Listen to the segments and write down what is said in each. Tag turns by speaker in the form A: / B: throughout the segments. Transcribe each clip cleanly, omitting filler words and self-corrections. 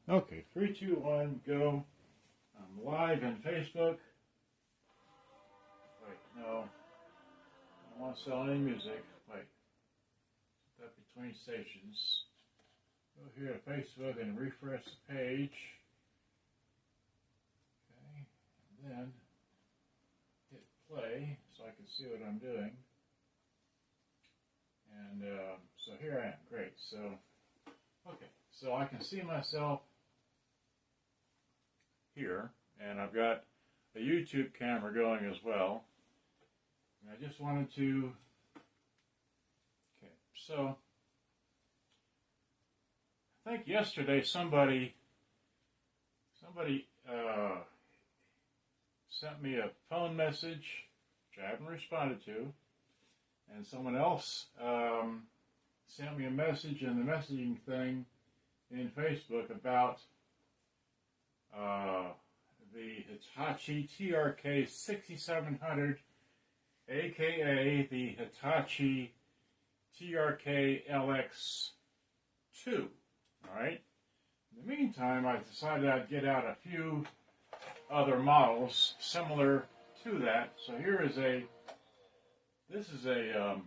A: Okay, 3, 2, 1, go. I'm live in Facebook. Wait, no. I don't want to sell any music. Wait. Put that between stations. Go here to Facebook and refresh the page. Okay, and then hit play so I can see what I'm doing. And so here I am. Great. So, okay. So I can see myself here, and I've got a YouTube camera going as well. And I just wanted to, okay, so I think yesterday somebody sent me a phone message, which I haven't responded to, and someone else sent me a message in the messaging thing in Facebook about the Hitachi TRK 6700, aka the Hitachi TRK LX2. Alright? In the meantime, I decided I'd get out a few other models similar to that. So here is this is a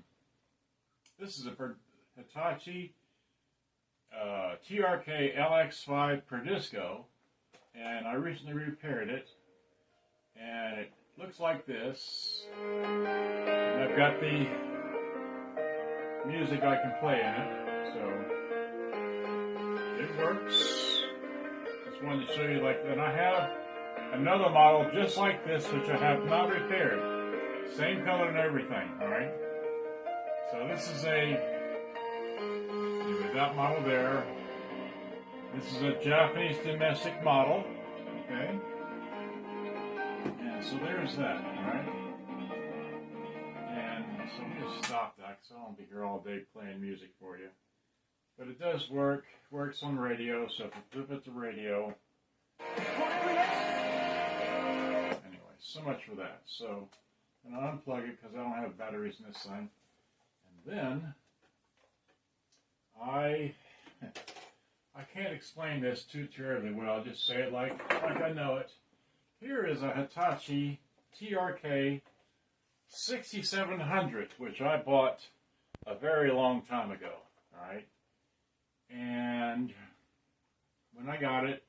A: Hitachi TRK LX5 Perdisco, and I recently repaired it, and it looks like this. And I've got the music I can play in it, so it works. Just wanted to show you like that. I have another model just like this, which I have not repaired. Same color and everything, alright? So this is that model there. This is a Japanese domestic model, okay? And so there's that, alright? And so let me just stop that because I don't want to be here all day playing music for you. But it does work, works on radio, so if you flip it to radio. Anyway, so much for that. So I'm going to unplug it because I don't have batteries in this thing. And then I can't explain this too terribly well. I'll just say it like I know it. Here is a Hitachi TRK 6700, which I bought a very long time ago. All right, and when I got it,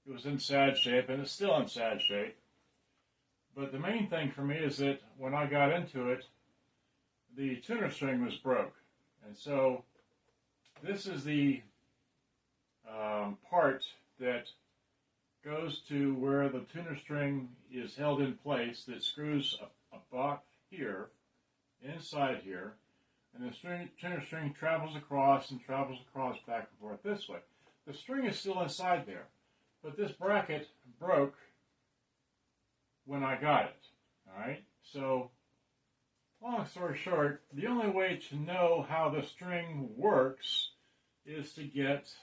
A: it was in sad shape, and it's still in sad shape. But the main thing for me is that when I got into it, the tuner string was broke, and so this is the part that goes to where the tuner string is held in place, that screws a block here, inside here, and the tuner string travels across back and forth this way. The string is still inside there, but this bracket broke when I got it. Alright, so long story short, the only way to know how the string works is to get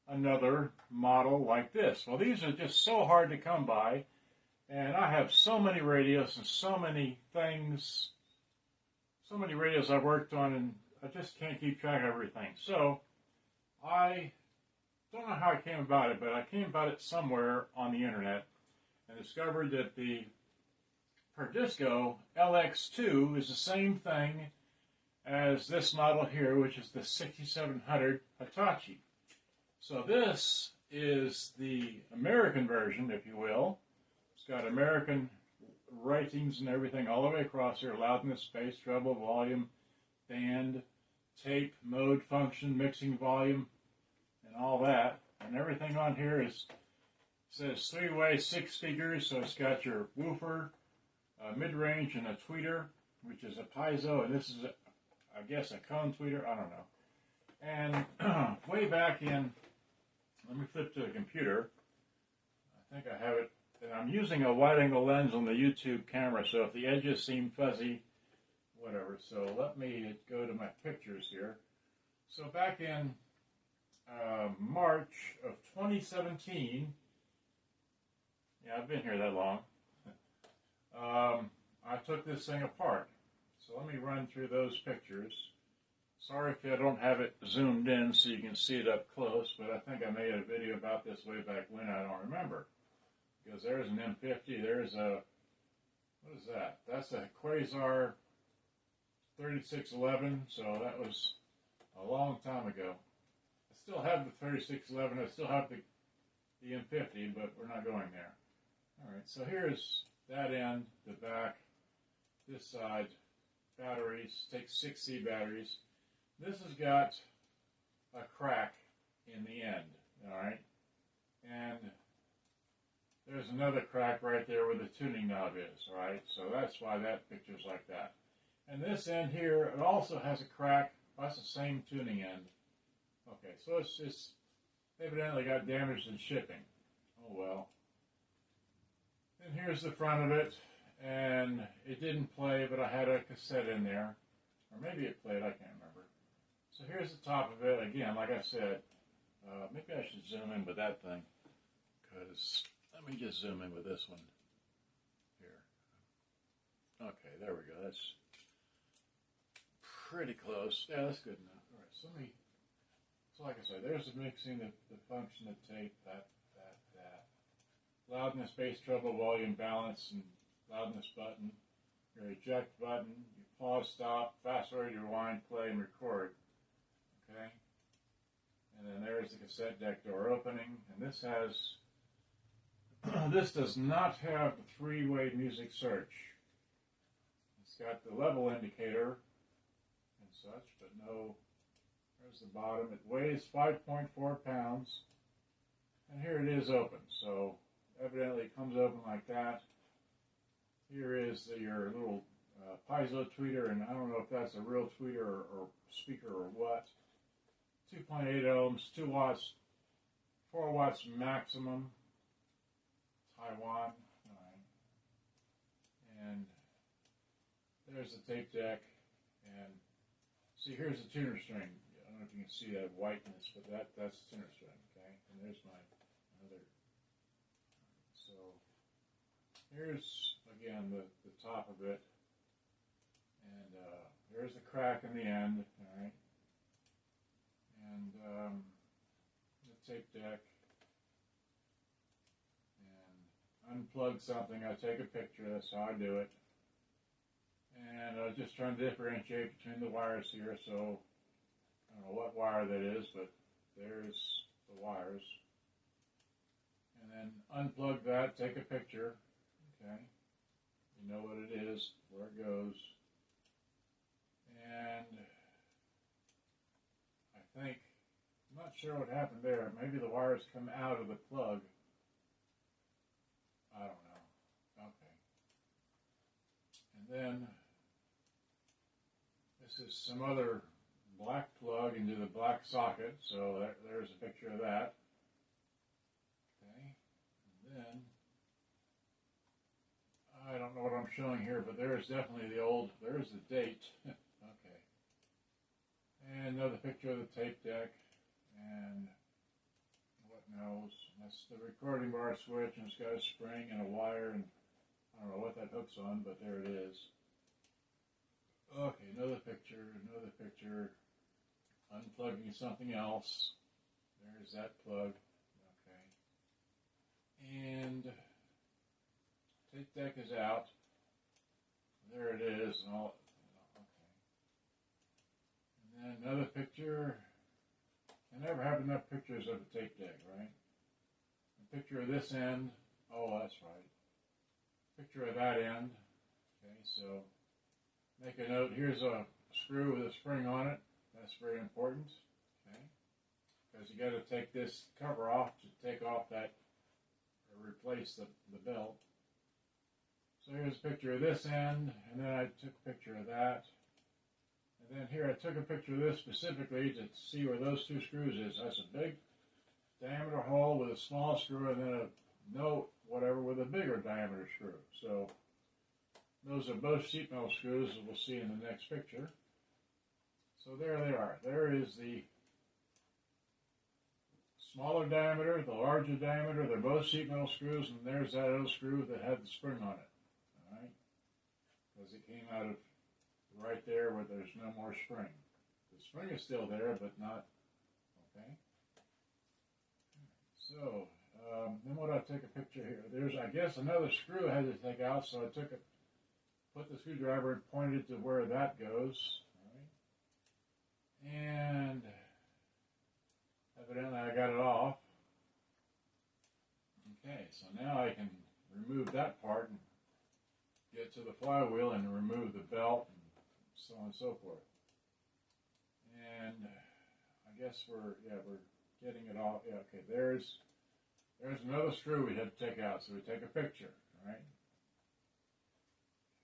A: another model like this. Well, these are just so hard to come by, and I have so many radios and so many things, so many radios I've worked on, and I just can't keep track of everything. So I don't know how I came about it, but I came about it somewhere on the internet and discovered that the Perdisco LX2 is the same thing as this model here, which is the 6700 Hitachi. So this is the American version, if you will. It's got American writings and everything all the way across here: loudness, space, treble, volume, band, tape, mode, function, mixing volume, and all that. And everything on here says 3-way, 6 speakers, so it's got your woofer, mid-range, and a tweeter, which is a piezo, and this is, I guess, a cone tweeter, I don't know. And way back in, let me flip to the computer. I think I have it, and I'm using a wide-angle lens on the YouTube camera, so if the edges seem fuzzy, whatever. So let me go to my pictures here. So back in March of 2017, yeah, I've been here that long, I took this thing apart. So let me run through those pictures Sorry if I don't have it zoomed in so you can see it up close, but I think I made a video about this way back when. I don't remember. Because there's an M50, there's a, what is that? That's a Quasar 3611, so that was a long time ago. I still have the 3611, I still have the M50, but we're not going there. Alright, so here's that end, the back, this side, batteries, take 6C batteries. This has got a crack in the end, alright? And there's another crack right there where the tuning knob is, alright? So that's why that picture's like that. And this end here, it also has a crack. That's the same tuning end. Okay, so it's evidently got damaged in shipping. Oh well. And here's the front of it, and it didn't play, but I had a cassette in there. Or maybe it played, I can't remember. So here's the top of it. Again, like I said, maybe I should zoom in with that thing. Because, let me just zoom in with this one. Here. Okay, there we go. That's pretty close. Yeah, that's good enough. All right, so let me, so like I said, there's the mixing, the function of tape, that. Loudness, bass, treble, volume, balance, and loudness button. Your eject button, you pause, stop, fast forward, rewind, play, and record. Okay? And then there's the cassette deck door opening, and this has, this does not have the three-way music search. It's got the level indicator and such, but no, there's the bottom. It weighs 5.4 pounds, and here it is open, so evidently it comes open like that. Here is your little piezo tweeter, and I don't know if that's a real tweeter or speaker or what. 2.8 ohms, 2 watts, 4 watts maximum. Taiwan. Right. And there's the tape deck, and see, here's the tuner string. I don't know if you can see that whiteness, but that's the tuner string. Okay, and there's my other. So here's again the top of it, and there's the crack in the end. All right, and the tape deck. Unplug something, I take a picture, that's how I do it. And I was just trying to differentiate between the wires here, so I don't know what wire that is, but there's the wires. And then unplug that, take a picture, okay? You know what it is, where it goes. And I think, I'm not sure what happened there, maybe the wires come out of the plug. I don't know. Okay. And then this is some other black plug into the black socket. So there's a picture of that. Okay. And then I don't know what I'm showing here, but there's definitely the old. There's the date. Okay. And another picture of the tape deck and. Knows. That's the recording bar switch, and it's got a spring and a wire, and I don't know what that hook's on, but there it is. Okay, another picture, unplugging something else. There's that plug. Okay. And tape deck is out. There it is, and all. Okay. And then another picture. I never have enough pictures of the tape deck, right? A picture of this end. Oh, that's right. Picture of that end. Okay, so make a note. Here's a screw with a spring on it. That's very important. Okay, because you got to take this cover off to take off that, or replace the belt. So here's a picture of this end, and then I took a picture of that. And then here I took a picture of this specifically to see where those two screws is. That's a big diameter hole with a small screw, and then a note, whatever, with a bigger diameter screw. So those are both sheet metal screws, as we'll see in the next picture. So there they are. There is the smaller diameter, the larger diameter. They're both sheet metal screws, and there's that other screw that had the spring on it. All right, because it came out of right there where there's no more spring. The The spring is still there, but not, okay. So, then what I take a picture here. There's, I guess, another screw I had to take out, so I took it, put the screwdriver and pointed to where that goes. All right. And evidently I got it off. Okay, so now I can remove that part and get to the flywheel and remove the belt and so on and so forth. And I guess we're getting it off. Yeah, okay, there's another screw we had to take out, so we take a picture, all right?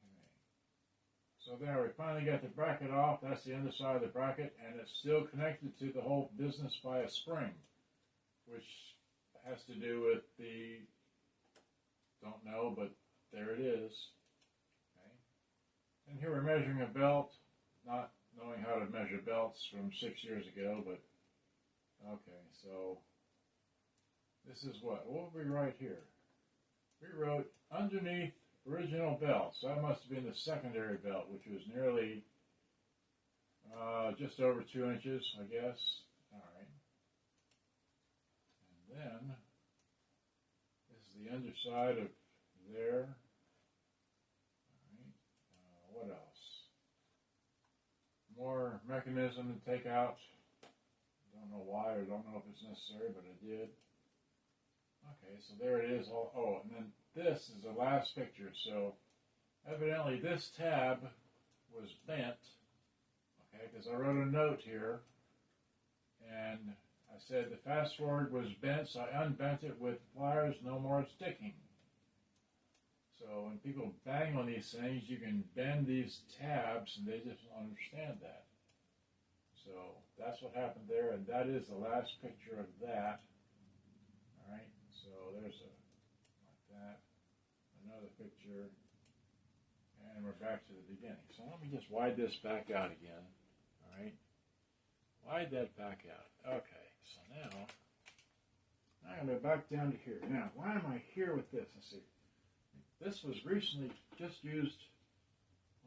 A: Okay. So there, we finally got the bracket off. That's the underside of the bracket, and it's still connected to the whole business by a spring, which has to do with the, don't know, but there it is. Okay. And here we're measuring a belt, not knowing how to measure belts from 6 years ago, but okay, so this is what we write here? We wrote underneath original belt, so that must have been the secondary belt, which was nearly just over 2 inches, I guess. All right. And then this is the underside of there. All right. What else? More mechanism to take out. Don't know why, or don't know if it's necessary, but I did. Okay, so there it is. Oh, and then this is the last picture. So evidently this tab was bent. Okay, because I wrote a note here, and I said the fast forward was bent, so I unbent it with pliers, no more sticking. So when people bang on these things, you can bend these tabs, and they just don't understand that. So that's what happened there, and that is the last picture of that. All right, so there's like that, another picture, and we're back to the beginning. So let me just wide this back out again. All right, wide that back out. Okay, so now I'm going to go back down to here. Now, why am I here with this? Let's see. This was recently just used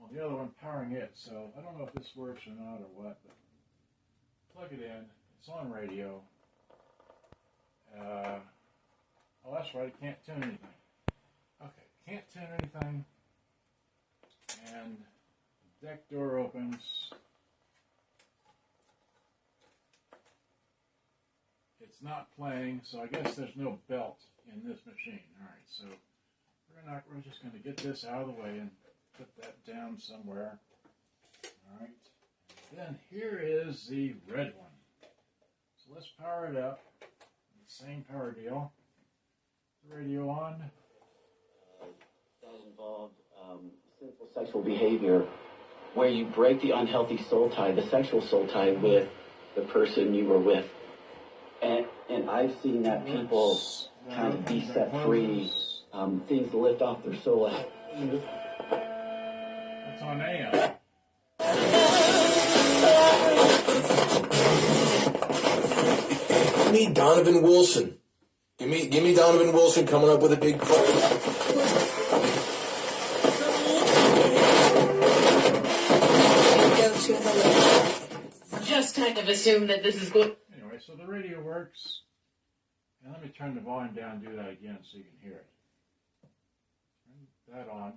A: on the other one, powering it. So I don't know if this works or not or what, but plug it in. It's on radio. Oh, that's right. It can't tune anything. Okay, can't tune anything. And the deck door opens. It's not playing, so I guess there's no belt in this machine. All right, so we're just going to get this out of the way and put that down somewhere. All right. And then here is the red one. So let's power it up. Same power deal. The radio on.
B: That involved sinful sexual behavior where you break the unhealthy soul tie, the sexual soul tie with the person you were with. And I've seen that people kind of be set free, things lift off their soul.
A: It's on AM.
C: Give me Donovan Wilson. Give me Donovan Wilson coming up with a big
D: Just kind of assume that this is good.
A: Anyway, so the radio works. And let me turn the volume down and do that again so you can hear it. Turn that on.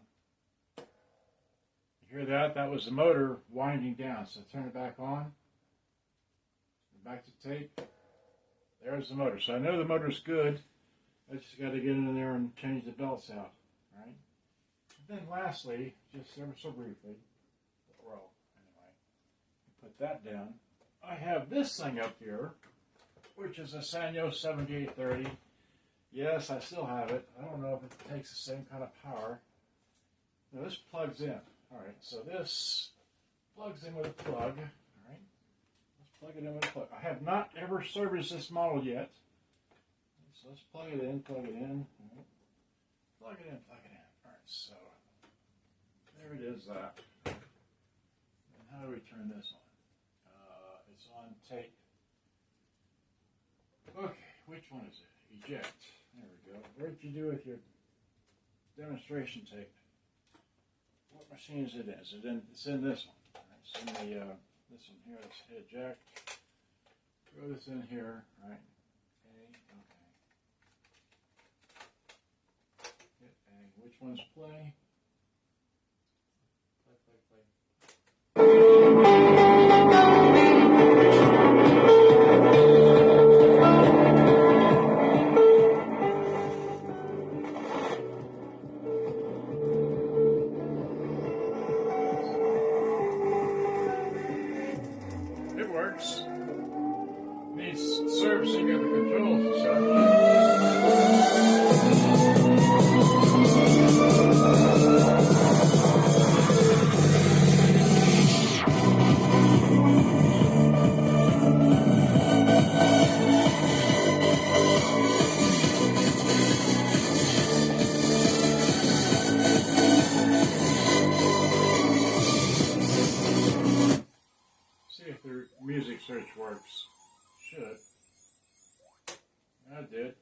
A: You hear that? That was the motor winding down. So turn it back on. Back to tape. There's the motor. So I know the motor's good. I just got to get in there and change the belts out. Right? And then lastly, just ever so briefly, well, anyway, put that down. I have this thing up here, which is a Sanyo m7830. Yes, I still have it. I don't know if it takes the same kind of power. Now this plugs in. All right, so this plugs in with a plug. All right, let's plug it in with a plug. I have not ever serviced this model yet. So let's plug it in, plug it in. All right. Plug it in, plug it in. All right, so there it is, that. And how do we turn this on? It's on tape. Okay, which one is it? Eject. There we go. What did you do with your demonstration tape? What machine is it in? It's in this one. Right, it's in the this one here, this head jack. Throw this in here, right? Okay. Hit A. Which one's play? Play. It works. Needs servicing of the controls and such. See if the music search works. Should. That did.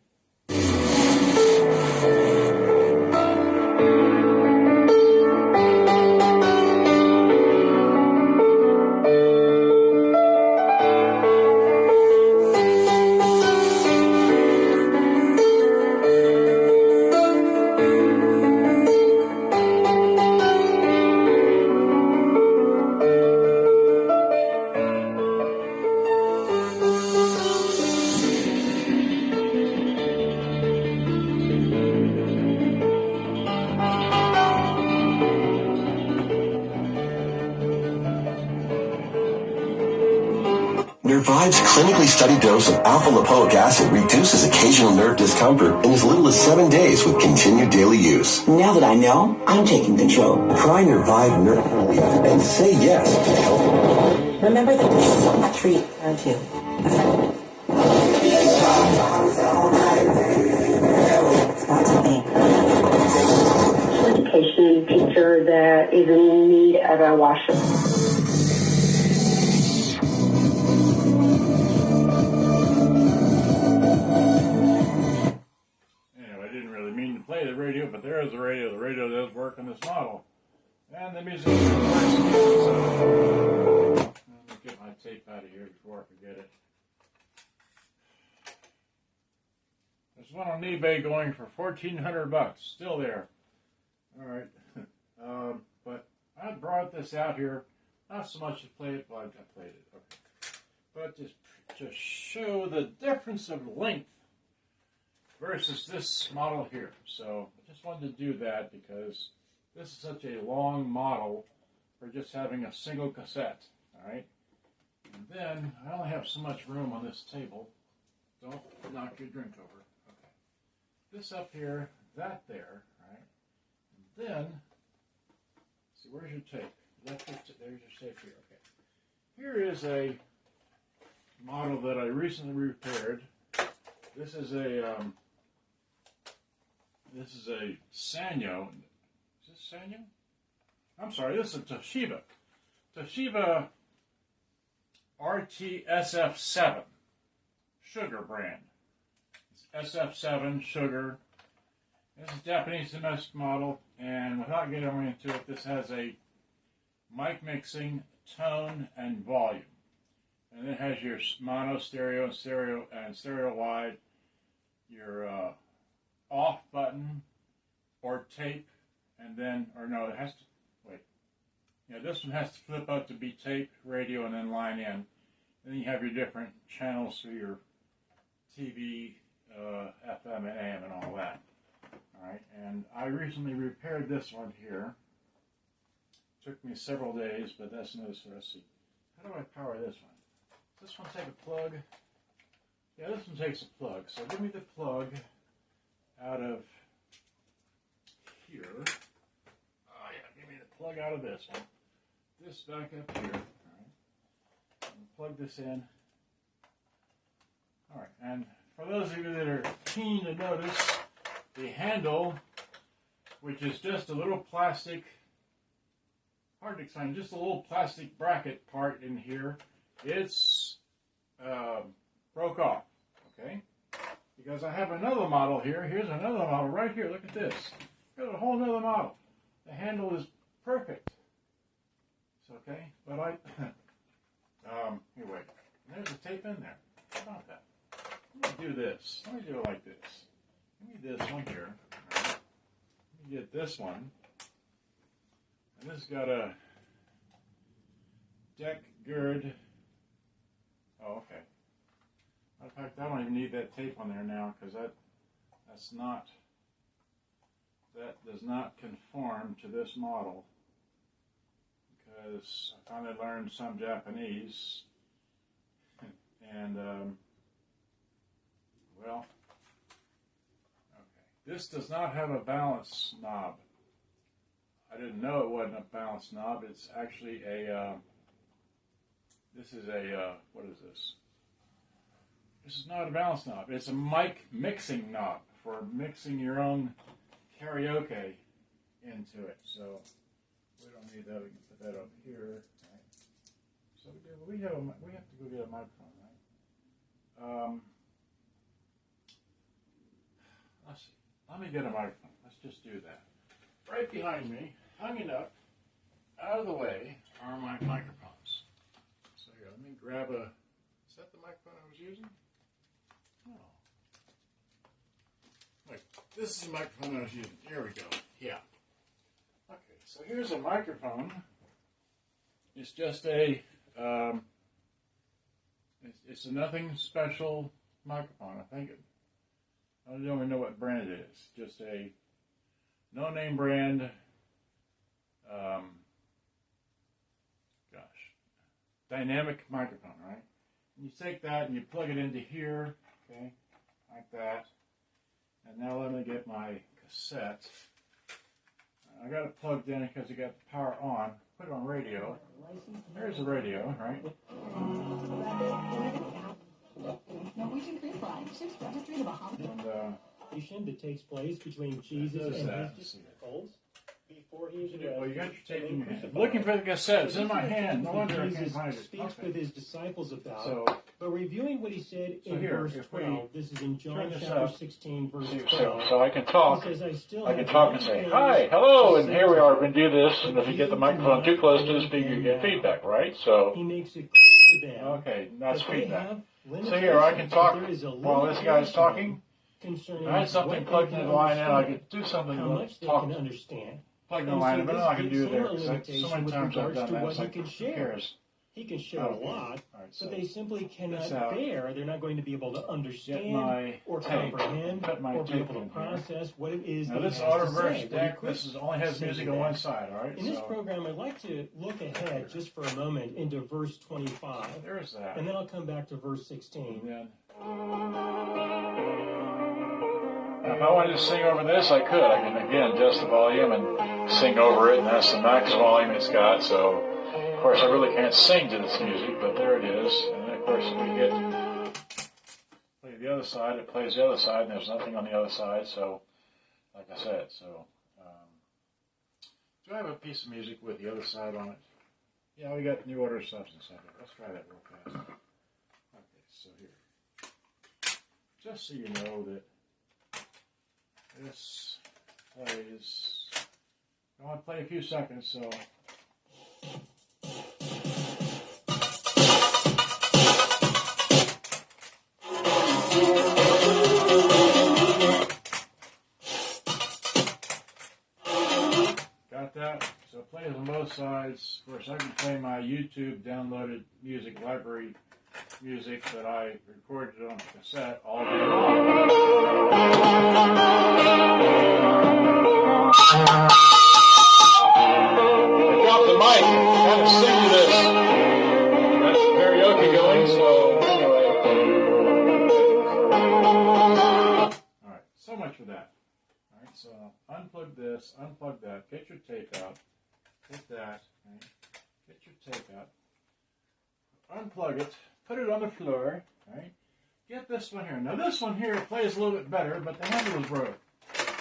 E: Nervive's clinically studied dose of alpha-lipoic acid reduces occasional nerve discomfort in as little as 7 days with continued daily use.
F: Now that I know, I'm taking control.
E: Try Nervive Nerve Relief and say yes to health.
F: Remember that this is a treat her too. It's got to be.
G: Education teacher that is in need of a washer.
A: Play the radio, but there is the radio. The radio does work on this model. And the music works again, so let me get my tape out of here before I forget it. There's one on eBay going for $1,400. Still there. Alright. But I brought this out here, not so much to play it, but I played it. Okay. But just to show the difference of length versus this model here. So I just wanted to do that because this is such a long model for just having a single cassette. Alright? And then I only have so much room on this table. Don't knock your drink over. Okay. This up here, that there, right? And then, see, where's your tape? There's your tape here. Okay. Here is a model that I recently repaired. This is a Sanyo. Is this Sanyo? I'm sorry, this is a Toshiba. Toshiba RTSF7 sugar brand. It's SF7 sugar. This is a Japanese domestic model, and without getting into it, this has a mic mixing, tone, and volume. And it has your mono, stereo, and stereo wide, your off button or tape, and then, or no, it has to, wait. Yeah, this one has to flip up to be tape, radio, and then line in. Then you have your different channels for your TV, FM, and AM, and all that. Alright, and I recently repaired this one here. Took me several days, but that's another story. Let's see. How do I power this one? Does this one take a plug? Yeah, this one takes a plug. So give me the plug out of here. Oh yeah, give me the plug out of this one. This back up here. Alright. Plug this in. Alright, and for those of you that are keen to notice, the handle, which is just a little plastic, hard to explain, just a little plastic bracket part in here, it's broke off, okay? Because I have another model here. Here's another model right here. Look at this. Got a whole nother model. The handle is perfect. It's okay, but Here, wait. There's a tape in there. How about that? Let me do this. Let me do it like this. Let me this one here. Right. Let me get this one. And this has got a deck gird. Oh, okay. In fact, I don't even need that tape on there now because that does not conform to this model, because I finally learned some Japanese, and well, okay. This does not have a balance knob. I didn't know it wasn't a balance knob. It's actually a, this is a, what is this? This is not a balance knob. It's a mic mixing knob for mixing your own karaoke into it. So we don't need that. We can put that up here. Right? So we have to go get a microphone, right? Let's see. Let me get a microphone. Let's just do that. Right behind me, hanging up, out of the way, are my microphones. So here, let me grab a. Is that the microphone I was using? No. Wait, this is the microphone I was using. Here we go. Yeah. Okay, so here's a microphone. It's just a, it's a nothing special microphone. I don't even know what brand it is. Just a no-name brand, dynamic microphone, right? And you take that and you plug it into here, okay, like that. And now let me get my cassette. I got it plugged in because I got the power on. Put it on radio. There's the radio, right?
H: Norwegian cruise line, ships registry to Bahamas.
A: And,
H: that takes place between Jesus and his disciples before he is
A: well, you got your tape in your hand. Looking for the cassette. It's in my hand. No wonder I can't find it.
H: Speaks with his disciples about.
A: So,
H: but reviewing what he said in verse 12, this is in John chapter
A: up,
H: 16, verse 12.
A: So I can talk.
H: He says,
A: I can talk and say, hi, hello, and here we are. We're going to do this. And if you get the microphone too close to the speaker, you get feedback, right? So,
H: he makes it clear to them.
A: Okay, that's feedback. So here, I can talk while this guy's talking. I had something plugged into the line in. I could do something to talk. Plug the line in, but I can do there. So many times I've done that. It's like, who cares?
H: He can share a lot,
A: so
H: but they simply cannot bear. They're not going to be able to understand or
A: tape,
H: comprehend or be able to process what it is
A: now
H: that
A: this
H: he has to
A: auto-verse
H: say.
A: deck, this is, only has music on one side, all right?
H: In this program, I'd like to look ahead just for a moment into verse 25.
A: There's that.
H: And then I'll come back to verse 16.
A: And then, now, if I wanted to sing over this, I could. I can, again, adjust the volume and sing over it, and that's the max volume it's got, so... Of course, I really can't sing to this music, but there it is. And then, of course, if we play the other side, it plays the other side, and there's nothing on the other side. So, like I said, so do I have a piece of music with the other side on it? Yeah, we got New Order Substance on it. Let's try that real fast. Okay, so here, just so you know that this plays. I want to play a few seconds, so. Got that? So it plays on both sides. Of course, I can play my YouTube downloaded music library music that I recorded on cassette all day long. I dropped the mic. I kind of sing to this. That's karaoke going, so anyway. Alright, so much for that. Alright, so unplug this, unplug that, get your tape out, take that, right? Get your tape out, unplug it, put it on the floor, right? Get this one here. Now this one here plays a little bit better, but the handle is broke.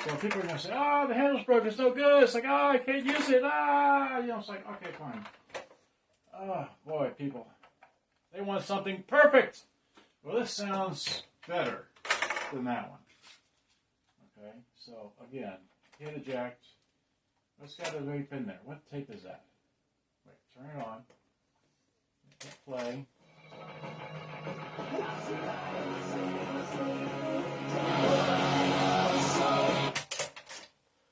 A: So people are going to say, oh, the handle's broke, it's no good. It's like, oh, I can't use it. You know, it's like, okay, fine. Oh, boy, people. They want something perfect. Well, this sounds better than that one. Okay, so again, hit eject. What's got a tape in there? What tape is that? Wait, turn it on. Hit play.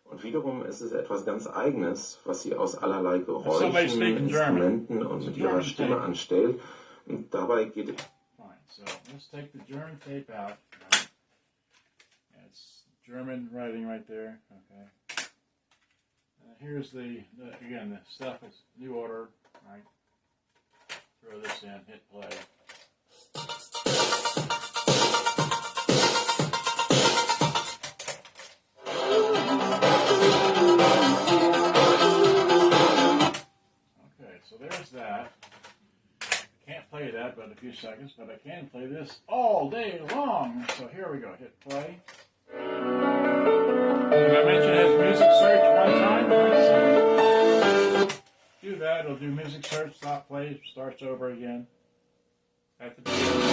I: Und wiederum ist es etwas ganz Eigenes, was sie aus allerlei
A: Somebody speaking
I: Geräuschen,
A: German.
I: Instrumenten und mit ihrer Stimme anstellt. Und dabei geht es.
A: Fine. So let's take the German tape out. It's German writing right there. Okay. Here's the again, the stuff is new order. Right. Throw this in. Hit play. Okay, so there's that. Can't play that but a few seconds, but I can play this all day long. So here we go. Hit play. Did I mention it has music search one time? So do that. It'll do music search, stop play, starts over again. At the beginning.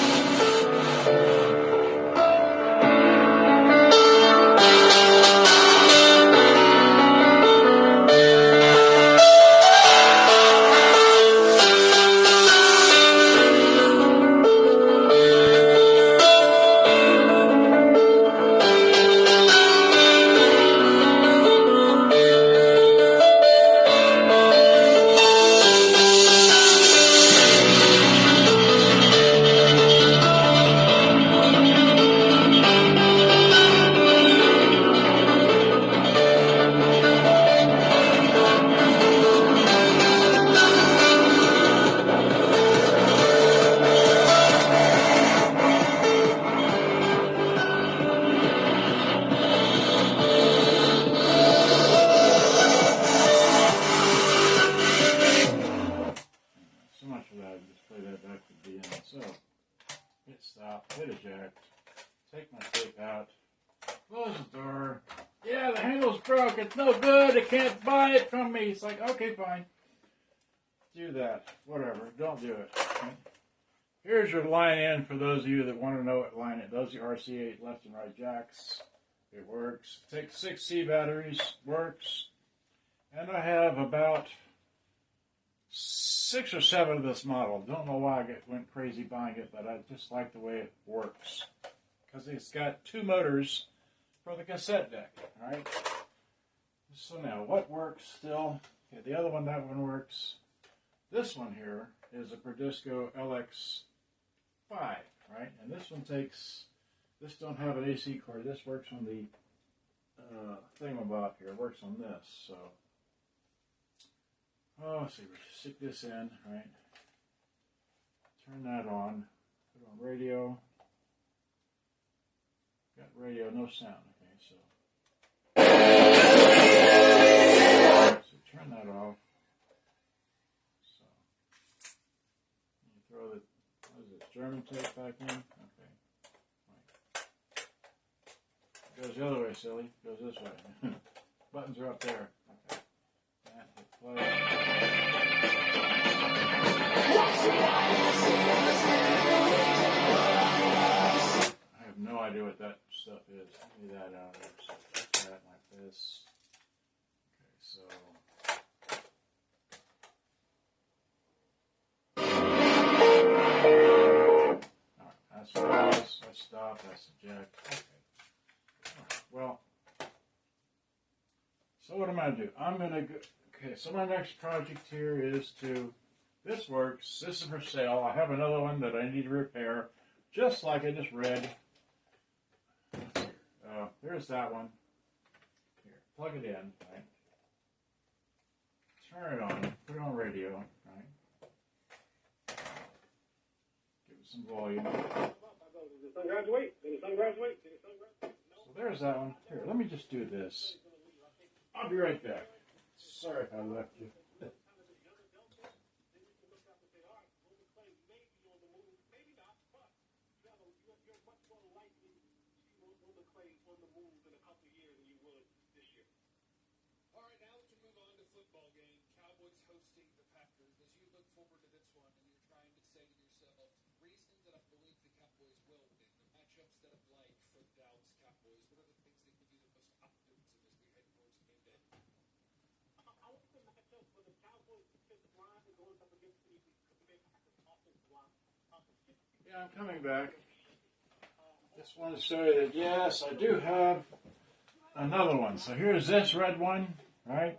A: Hit eject. Take my tape out. Close the door. Yeah, the handle's broke. It's no good. It can't buy it from me. It's like, okay, fine. Do that. Whatever. Don't do it. Here's your line in for those of you that want to know what line it does. The RC8 left and right jacks. It works. Takes 6C batteries. Works. And I have about 6 or 7 of this model. Don't know why I went crazy buying it, but I just like the way it works. Because it's got 2 motors for the cassette deck. Alright? So now, what works still? Okay, the other one, that one works. This one here is a Perdisco LX5, right? And this one takes, this don't have an AC cord. This works on the thingamabob here. It works on this, so. Oh, let's see, we stick this in, right? Turn that on. Put on radio. Got radio, no sound. Okay, so turn that off. So you throw the, what is it, German tape back in? Okay. Right. It goes the other way, silly. It goes this way. Buttons are up there. Okay. That, hit play. I have no idea what that stuff is. Give me that out here. So put that like this. Okay, so. Alright, that's pause, that's stop, that's eject. Okay. Alright, well. So what am I going to do? I'm going to go. Okay, so my next project here is to. This works. This is for sale. I have another one that I need to repair, just like I just read. There's that one. Here, plug it in, right? Turn it on. Put it on radio, right? Give it some volume. So there's that one. Here, let me just do this. I'll be right back. Sorry if I left you. Yeah, I'm coming back. Just want to show you that, yes, I do have another one. So here's this red one, right?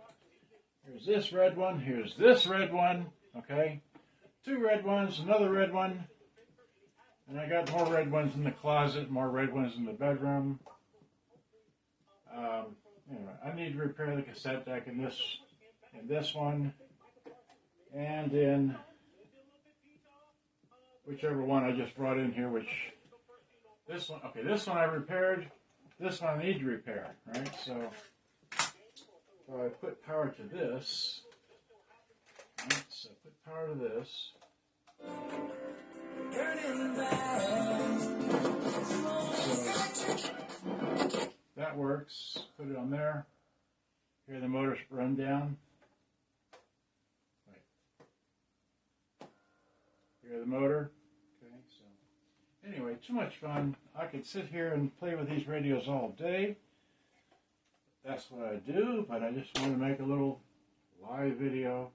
A: Here's this red one. Here's this red one, okay? Two red ones, another red one. And I got more red ones in the closet, more red ones in the bedroom. Anyway, I need to repair the cassette deck in this one, and in whichever one I just brought in here, which this one, okay, this one I repaired, this one I need to repair, right? So I put power to this, right? So put power to this. So that works. Put it on there. Hear the motor run down. Wait. Hear the motor. Okay, so anyway, too much fun. I could sit here and play with these radios all day. That's what I do, but I just want to make a little live video,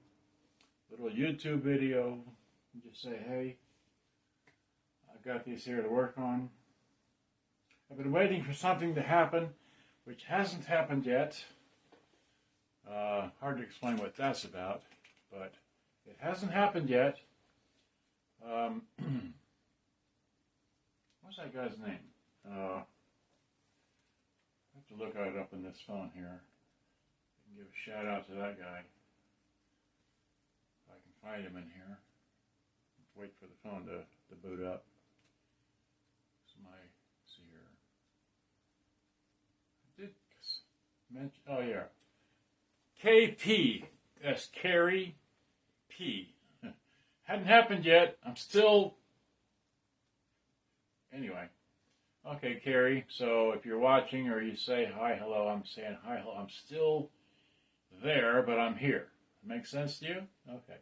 A: little YouTube video, and just say, hey, I've got these here to work on. I've been waiting for something to happen, which hasn't happened yet. Hard to explain what that's about, but it hasn't happened yet. What's that guy's name? I have to look it up in this phone here. I can give a shout out to that guy. If I can find him in here. Wait for the phone to boot up. See here. I did mention, oh yeah. KP. That's Carrie P. Hadn't happened yet. I'm still. Anyway. Okay, Carrie. So if you're watching or you say hi, hello, I'm saying hi, hello. I'm still there, but I'm here. Make sense to you? Okay.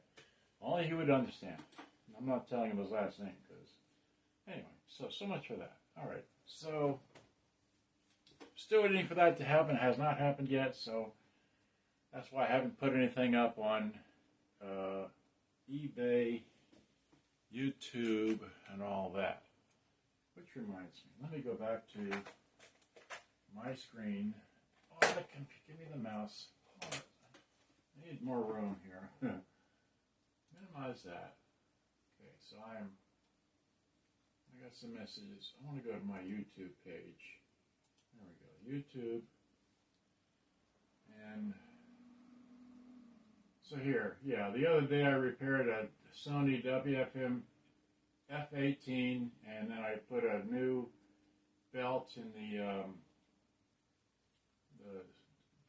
A: Only he would understand. I'm not telling him his last name because. Anyway, so much for that. All right. So still waiting for that to happen. It has not happened yet. So that's why I haven't put anything up on eBay, YouTube, and all that. Which reminds me, let me go back to my screen. Oh, give me the mouse. Oh, I need more room here. Minimize that. Okay, so I got some messages. I want to go to my YouTube page. There we go, YouTube. And so here, yeah, the other day I repaired a Sony WFM F18, and then I put a new belt in the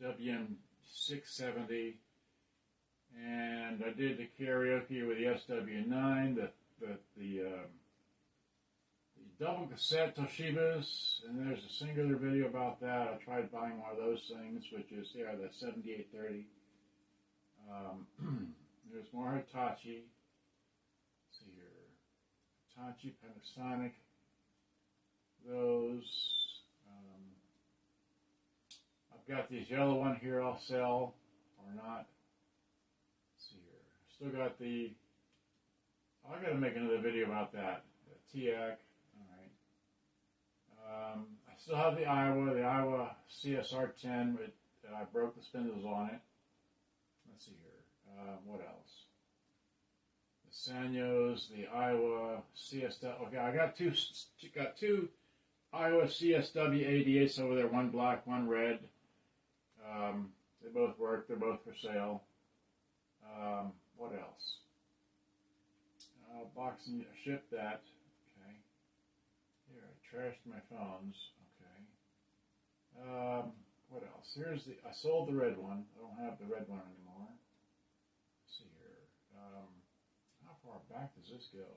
A: WM670, and I did the karaoke with the SW9, the double cassette Toshibas, and there's a singular video about that. I tried buying one of those things, which is, yeah, the 7830. There's more Hitachi. Let's see here. Hitachi, Panasonic. Those. I've got this yellow one here I'll sell or not. Let's see here. Still got the. Oh, I got to make another video about that. The TRK. Alright. I still have the Iowa CSR10, but I broke the spindles on it. Let's see here. What else? The Sanyos, the Iowa CSW. Okay, I got two Iowa CSW 88s over there. One black, one red. They both work. They're both for sale. What else? Box and ship that. Okay. Here, I trashed my phones. Okay. What else? I sold the red one. I don't have the red one anymore. Let's see here. How far back does this go?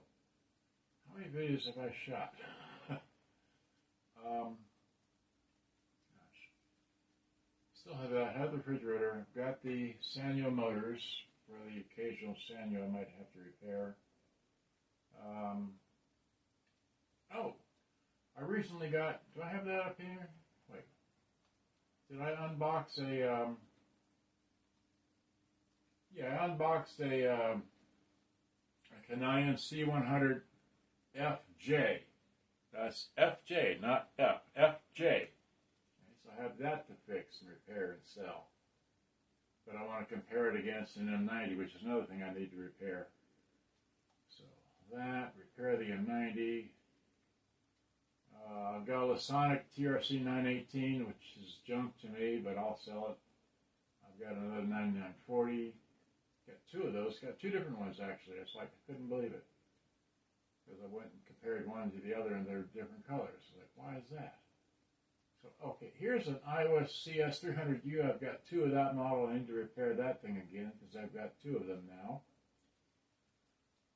A: How many videos have I shot? Gosh. Still have that. Have the refrigerator. I've got the Sanyo motors for the occasional Sanyo I might have to repair. I recently got. Do I have that up here? Wait. Did I unbox a? Yeah, I unboxed a Canyon C100 FJ. That's FJ, not F. FJ. Okay, so I have that to fix and repair and sell. But I want to compare it against an M90, which is another thing I need to repair. So that, repair the M90. I've got a Sonic TRC 918, which is junk to me, but I'll sell it. I've got another 9940. Got two of those. Got two different ones, actually. It's like I couldn't believe it. Because I went and compared one to the other, and they're different colors. Like, why is that? So, okay, here's an iOS CS300U. I've got two of that model. I need to repair that thing again, because I've got two of them now.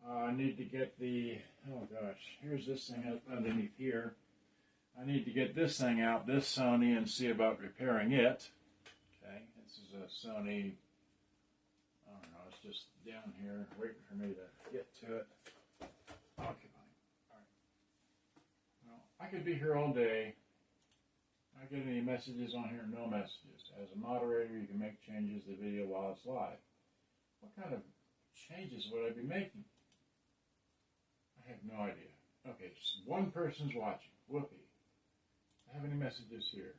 A: I need to get the, oh gosh, here's this thing underneath here. I need to get this thing out, this Sony, and see about repairing it. Okay, this is a Sony, I don't know, it's just down here, waiting for me to get to it. Okay, fine. All right. Well, I could be here all day. Not get any messages on here, no messages. As a moderator, you can make changes to the video while it's live. What kind of changes would I be making? I have no idea. Okay, just one person's watching. Whoopee. I have any messages here?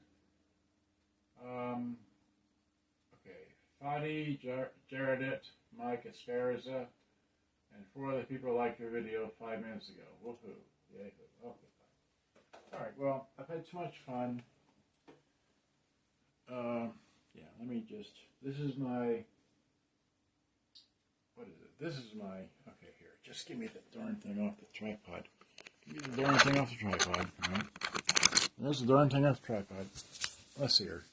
A: Okay, Fadi, Jaredet, Mike Esparza, and 4 other people liked your video 5 minutes ago. Woohoo. Yay. Okay, fine. All right, well, I've had too much fun. Yeah, let me just, this is my, what is it? This is my, okay, here, just give me the darn thing off the tripod. Give me the darn thing off the tripod. All right. There's the darn thing off the tripod. Let's see here.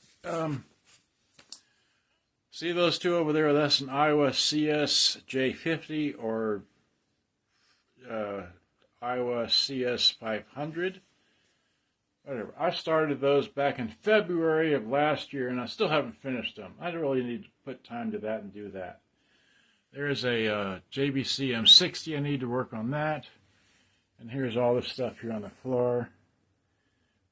A: See those two over there? That's an iOS CS J50 or iOS CS 500. Whatever. I started those back in February of last year, and I still haven't finished them. I really need to put time to that and do that. There's a JBC M60. I need to work on that. And here's all this stuff here on the floor.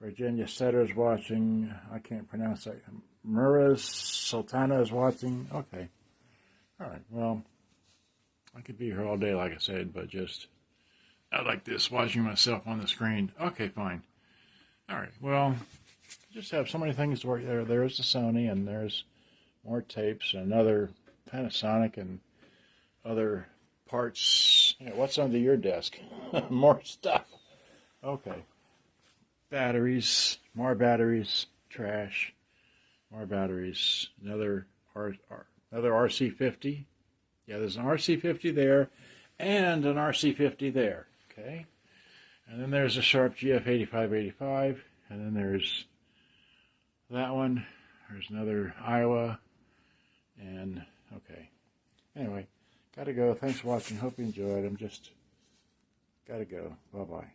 A: Virginia Setter's watching. I can't pronounce that. Muraz Sultana is watching. Okay. All right. Well, I could be here all day, like I said, but just I like this, watching myself on the screen. Okay, fine. All right. Well, just have so many things to work there. There's the Sony, and there's more tapes, and another Panasonic, and other parts. Yeah, what's under your desk? More stuff. Okay. Batteries, more batteries, trash, more batteries, another RC50. Yeah, there's an RC50 there and an RC50 there. Okay. And then there's a Sharp GF8585, and then there's that one. There's another Iowa, and okay. Anyway, gotta go. Thanks for watching. Hope you enjoyed. I'm just gotta go. Bye-bye.